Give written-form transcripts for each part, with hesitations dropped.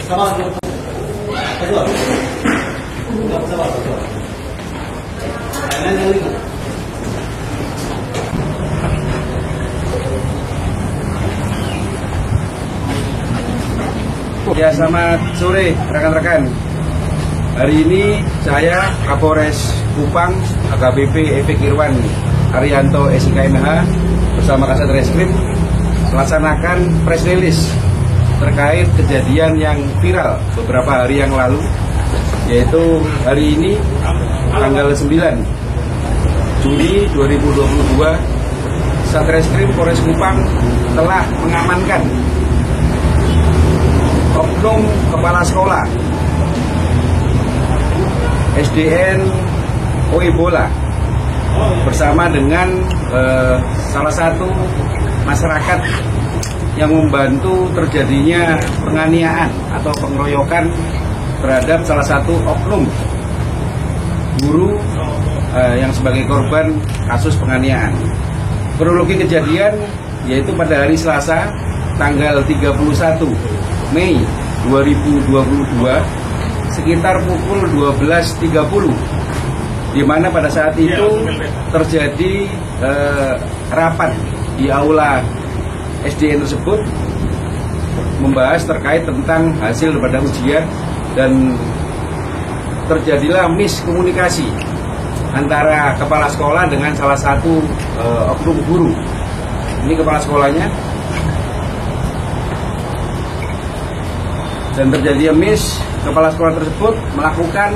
Ya, selamat sore rekan-rekan. Hari ini saya Kapolres Kupang AKBP Efek Irwan Arianto SIKMH bersama Kasat Reskrim melaksanakan press release terkait kejadian yang viral beberapa hari yang lalu, yaitu hari ini tanggal 9 Juli 2022 Satreskrim Polres Kupang telah mengamankan oknum kepala sekolah SDN Oebola bersama dengan salah satu masyarakat yang membantu terjadinya penganiayaan atau pengeroyokan terhadap salah satu oknum guru yang sebagai korban kasus penganiayaan. Kronologi kejadian yaitu pada hari Selasa tanggal 31 Mei 2022 sekitar pukul 12.30, di mana pada saat itu terjadi rapat di aula SDN tersebut membahas terkait tentang hasil daripada ujian, dan terjadilah miskomunikasi antara kepala sekolah dengan salah satu oknum guru. Ini kepala sekolahnya. Dan terjadi kepala sekolah tersebut melakukan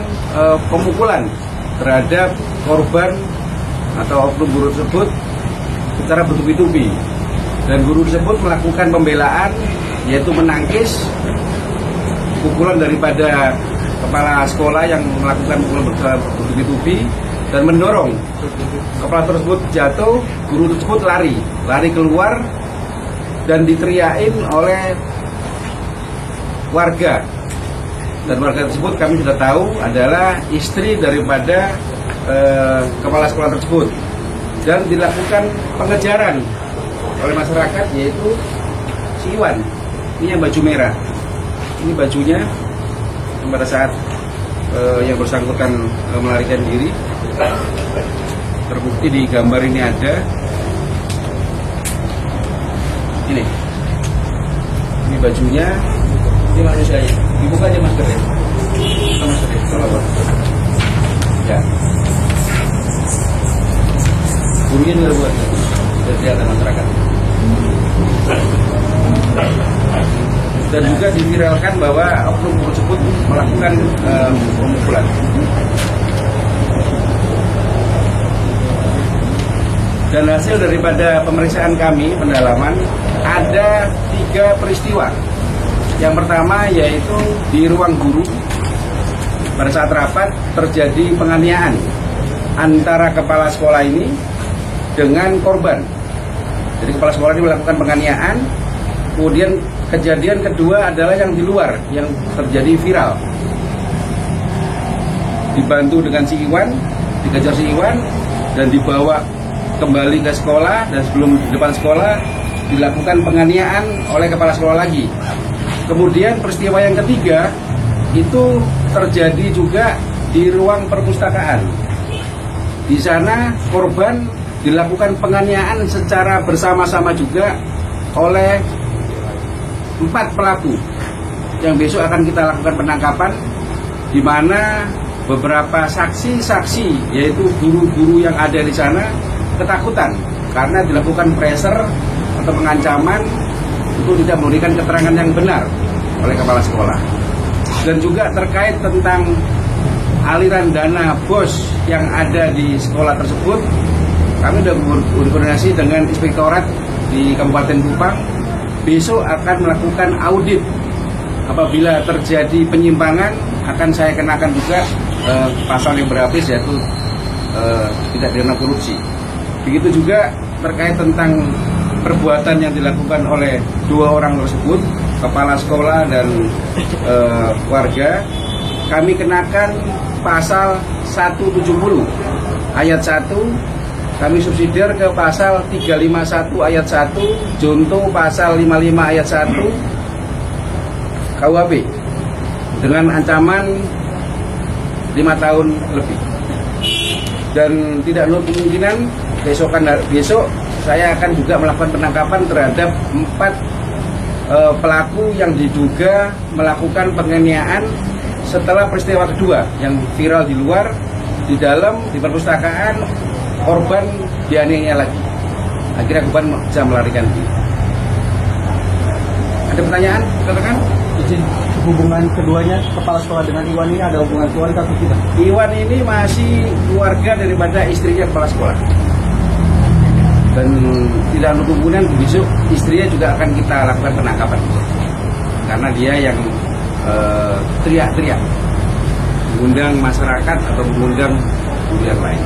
pemukulan terhadap korban atau oknum guru tersebut secara bertubi-tubi, dan guru tersebut melakukan pembelaan, yaitu menangkis pukulan daripada kepala sekolah yang melakukan pukulan bertubi-tubi dan mendorong kepala tersebut jatuh. Guru tersebut lari keluar dan diteriakin oleh warga, dan warga tersebut kami sudah tahu adalah istri daripada kepala sekolah tersebut, dan dilakukan pengejaran oleh masyarakat, yaitu si Iwan ini yang baju merah. Ini bajunya pada saat yang bersangkutan melarikan diri, terbukti di gambar ini ada. Ini bajunya. Ini manusianya, dibuka aja maskernya. Buka maskernya, kalau ya. Gurunya juga buat, sudah kelihatan masyarakat. Dan juga diviralkan bahwa oknum guru tersebut melakukan pemukulan. Dan hasil daripada pemeriksaan kami, pendalaman, ada 3 peristiwa. Yang pertama yaitu di ruang guru pada saat rapat terjadi penganiayaan antara kepala sekolah ini dengan korban. Jadi kepala sekolah ini melakukan penganiayaan. Kemudian kejadian kedua adalah yang di luar, yang terjadi viral. Dibantu dengan si Iwan, dikejar si Iwan dan dibawa kembali ke sekolah, dan sebelum di depan sekolah dilakukan penganiayaan oleh kepala sekolah lagi. Kemudian peristiwa yang ketiga itu terjadi juga di ruang perpustakaan. Di sana korban dilakukan penganiayaan secara bersama-sama juga oleh 4 pelaku yang besok akan kita lakukan penangkapan, di mana beberapa saksi-saksi yaitu guru-guru yang ada di sana ketakutan karena dilakukan pressure atau pengancaman untuk tidak memberikan keterangan yang benar oleh kepala sekolah. Dan juga terkait tentang aliran dana BOS yang ada di sekolah tersebut, kami sudah berkoordinasi dengan inspektorat di Kabupaten Kupang. Besok akan melakukan audit. Apabila terjadi penyimpangan, akan saya kenakan juga pasal yang berlapis, yaitu tidak pidana korupsi. Begitu juga terkait tentang perbuatan yang dilakukan oleh 2 orang tersebut, kepala sekolah dan warga, kami kenakan pasal 170 ayat 1, kami subsidiar ke pasal 351 ayat 1, junto pasal 55 ayat 1 KUHP. dengan ancaman 5 tahun lebih. Dan tidak menutup kemungkinan besok saya akan juga melakukan penangkapan terhadap 4 pelaku yang diduga melakukan penganiayaan setelah peristiwa kedua yang viral di luar. Di dalam, di perpustakaan, korban dianiaya lagi. Akhirnya korban bisa melarikan diri. Ada pertanyaan? Katakan. Hubungan keduanya, kepala sekolah dengan Iwan ini ada hubungan keluarga atau tidak? Iwan ini masih keluarga daripada istrinya kepala sekolah. Dan tidak ada kemungkinan besok istrinya juga akan kita lakukan penangkapan. Karena dia yang teriak-teriak, mengundang masyarakat atau mengundang guru yang lain.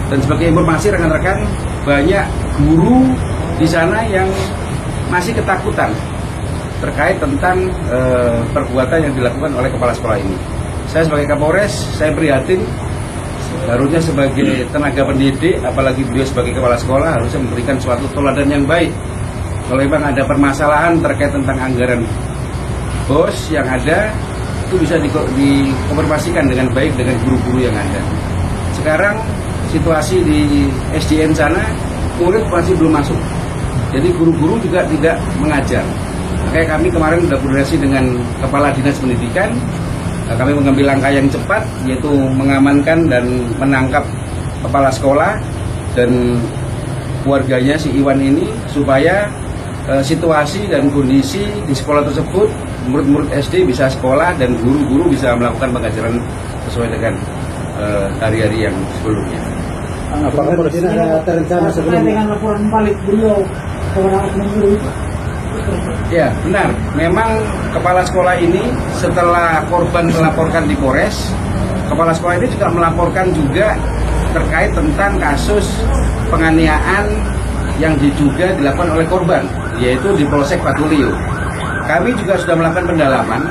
Dan sebagai informasi rekan-rekan, banyak guru di sana yang masih ketakutan terkait tentang perbuatan yang dilakukan oleh kepala sekolah ini. Saya sebagai Kapolres, saya prihatin. Harusnya sebagai tenaga pendidik, apalagi beliau sebagai kepala sekolah, harusnya memberikan suatu teladan yang baik. Kalau memang ada permasalahan terkait tentang anggaran BOS yang ada, itu bisa dikonfirmasikan dengan baik dengan guru-guru yang ada. Sekarang situasi di SDN sana, murid masih belum masuk. Jadi guru-guru juga tidak mengajar. Makanya kami kemarin sudah koordinasi dengan Kepala Dinas Pendidikan. Kami mengambil langkah yang cepat, yaitu mengamankan dan menangkap kepala sekolah dan keluarganya si Iwan ini, supaya situasi dan kondisi di sekolah tersebut, murid-murid SD bisa sekolah dan guru-guru bisa melakukan pengajaran sesuai dengan hari-hari yang sebelumnya. Apakah ada terencana sebelumnya dengan laporan balik beliau kepada oknum guru? Ya, benar. Memang kepala sekolah ini setelah korban melaporkan di Polres, kepala sekolah ini juga melaporkan juga terkait tentang kasus penganiayaan yang diduga dilakukan oleh korban, yaitu di Polsek Patulio. Kami juga sudah melakukan pendalaman.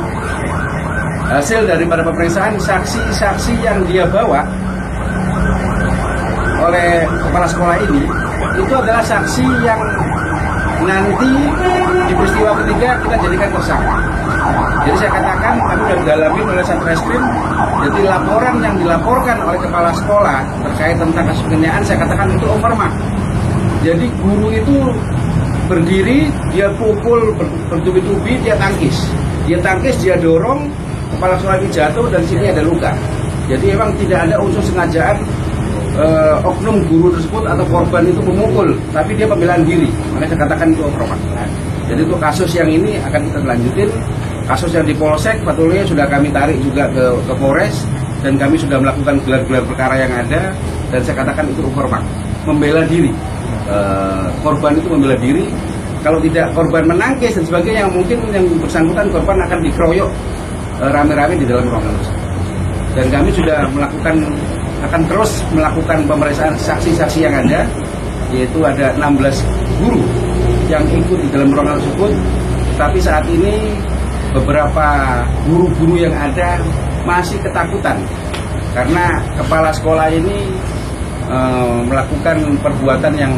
Hasil daripada pemeriksaan saksi-saksi yang dia bawa oleh kepala sekolah ini, itu adalah saksi yang nanti di peristiwa ketiga kita jadikan tersangka. Jadi saya katakan kami sudah didalami oleh Satreskrim. Jadi laporan yang dilaporkan oleh kepala sekolah terkait tentang kasus penganiayaan, saya katakan itu overmark. Jadi guru itu berdiri, dia pukul bertubi-tubi, dia tangkis, dia dorong, kepala sekolah ini jatuh dan sini ada luka. Jadi memang tidak ada unsur sengajaan oknum guru tersebut atau korban itu memukul, tapi dia pembelaan diri. Makanya saya katakan itu overmark. Jadi itu kasus yang ini akan kita lanjutin. Kasus yang di Polsek Patulio sudah kami tarik juga ke Polres, dan kami sudah melakukan gelar-gelar perkara yang ada, dan saya katakan itu overmark, membela diri. Korban itu membela diri. Kalau tidak korban menangkis dan sebagainya, mungkin yang bersangkutan korban akan dikeroyok rame-rame di dalam ruangan tersebut. Dan kami sudah akan terus melakukan pemeriksaan saksi-saksi yang ada, yaitu ada 16 guru yang ikut di dalam ruangan tersebut. Tapi saat ini beberapa guru-guru yang ada masih ketakutan karena kepala sekolah ini melakukan perbuatan yang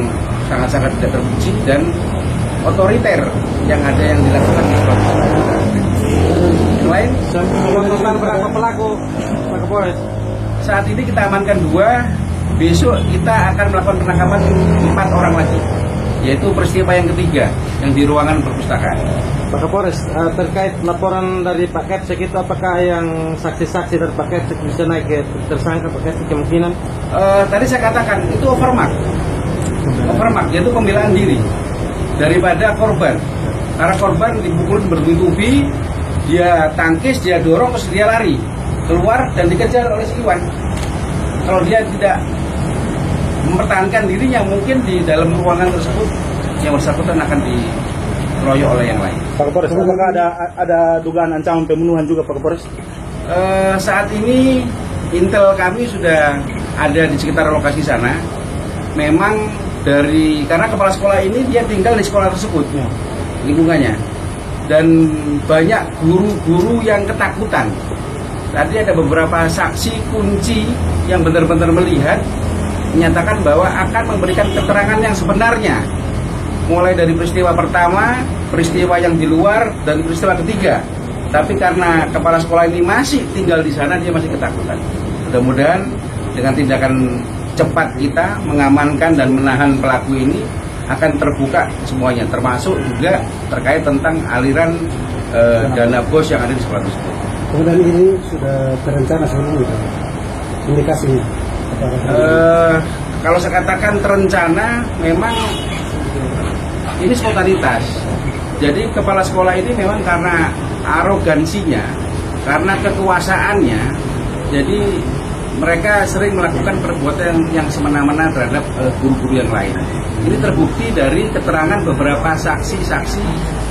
sangat-sangat tidak terpuji dan otoriter yang ada yang dilakukan di sekolah. Selain berapa pelaku, Pak Kapolres? Saat ini kita amankan 2, besok kita akan melakukan penangkapan 4 orang lagi, yaitu peristiwa yang ketiga yang di ruangan perpustakaan. Pak Kapolres, terkait laporan dari Pak Kepsek itu, apakah yang saksi-saksi dari Pak Kepsek bisa naik ke tersangka Pak Kepsek kemungkinan? Tadi saya katakan itu overmark, yaitu pembelaan diri daripada korban. Karena korban dipukul bertubi-tubi, dia tangkis, dia dorong, terus dia lari keluar dan dikejar oleh si Iwan. Kalau dia tidak mempertahankan dirinya, mungkin di dalam ruangan tersebut yang bersangkutan akan dikeroyok oleh yang lain. Pak Kapolres, apakah ada dugaan ancaman pembunuhan juga, Pak Kapolres? Saat ini intel kami sudah ada di sekitar lokasi sana. Memang karena kepala sekolah ini dia tinggal di sekolah tersebut, lingkungannya, dan banyak guru-guru yang ketakutan. Tadi ada beberapa saksi kunci yang benar-benar melihat, menyatakan bahwa akan memberikan keterangan yang sebenarnya, mulai dari peristiwa pertama, peristiwa yang di luar, dan peristiwa ketiga. Tapi karena kepala sekolah ini masih tinggal di sana, dia masih ketakutan. Mudah-mudahan dengan tindakan cepat kita mengamankan dan menahan pelaku ini akan terbuka semuanya, termasuk juga terkait tentang aliran dana bos yang ada di sekolah tersebut. Kemudian ini sudah terencana sebelumnya, indikasinya? Kalau saya katakan terencana, memang ini spontanitas. Jadi kepala sekolah ini memang karena arogansinya, karena kekuasaannya, jadi mereka sering melakukan perbuatan yang semena-mena terhadap guru-guru yang lain. Ini terbukti dari keterangan beberapa saksi-saksi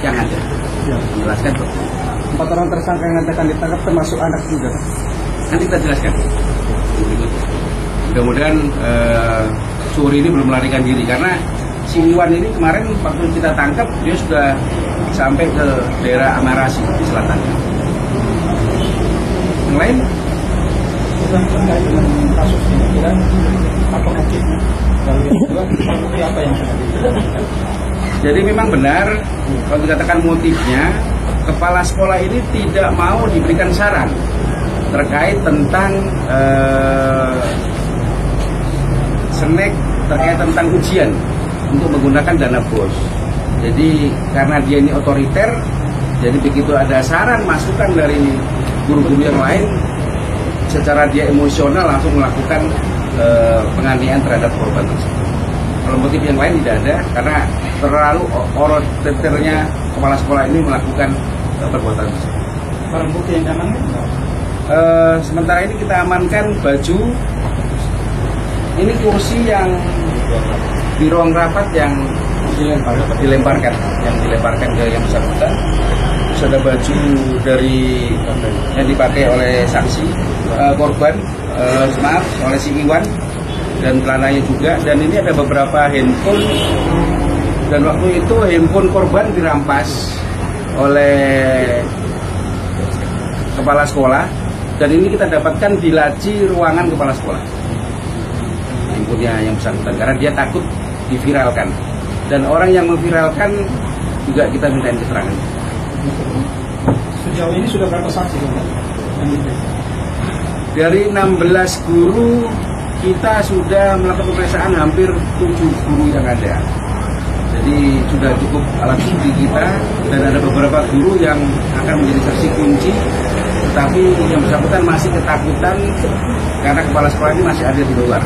yang ada. Menjelaskan betul. 4 orang tersangka yang akan ditangkap termasuk anak juga. Nanti kita jelaskan. Mudah-mudahan Suri ini belum melarikan diri, karena si Iwan ini kemarin waktu kita tangkap dia sudah sampai ke daerah Amarasi di selatan. Yang lain? Terkait dengan kasus ini, kira apa motifnya? Dan kedua, bukti apa yang sudah diberikan? Jadi memang benar kalau dikatakan motifnya, kepala sekolah ini tidak mau diberikan saran terkait tentang snack, terkait tentang ujian untuk menggunakan dana bos. Jadi karena dia ini otoriter, jadi begitu ada saran masukan dari guru-guru yang lain, secara dia emosional langsung melakukan penganiayaan terhadap korban tersebut. Kalau motif yang lain tidak ada, karena terlalu otoriternya kepala sekolah ini melakukan perbuatan tersebut. Barang bukti yang diamankan? Sementara ini kita amankan baju, ini kursi yang di ruang rapat yang dilemparkan ke yang bersangkutan. Terus ada baju dari yang dipakai oleh saksi korban, maaf, oleh si Iwan, dan celananya juga. Dan ini ada beberapa handphone, dan waktu itu handphone korban dirampas oleh kepala sekolah, dan ini kita dapatkan di laci ruangan kepala sekolah, handphonenya yang bersangkutan, karena dia takut diviralkan, dan orang yang memviralkan juga kita mintain keterangan. Sejauh ini sudah berapa saksi? Dari 16 guru kita sudah melakukan pemeriksaan hampir 7 guru yang ada. Jadi sudah cukup alat bukti kita, dan ada beberapa guru yang akan menjadi saksi kunci, tetapi yang bersangkutan masih ketakutan karena kepala sekolah ini masih ada di luar.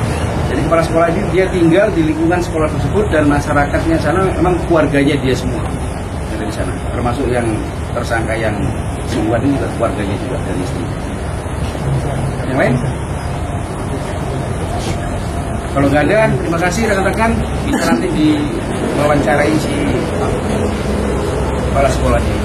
Jadi kepala sekolah ini dia tinggal di lingkungan sekolah tersebut, dan masyarakatnya sana memang keluarganya dia semua yang ada di sana, termasuk yang tersangka yang Iwan ini juga keluarganya juga dari istri. Yang lain? Kalau nggak ada, terima kasih rekan-rekan. Bisa nanti diwawancarai si kepala sekolahnya.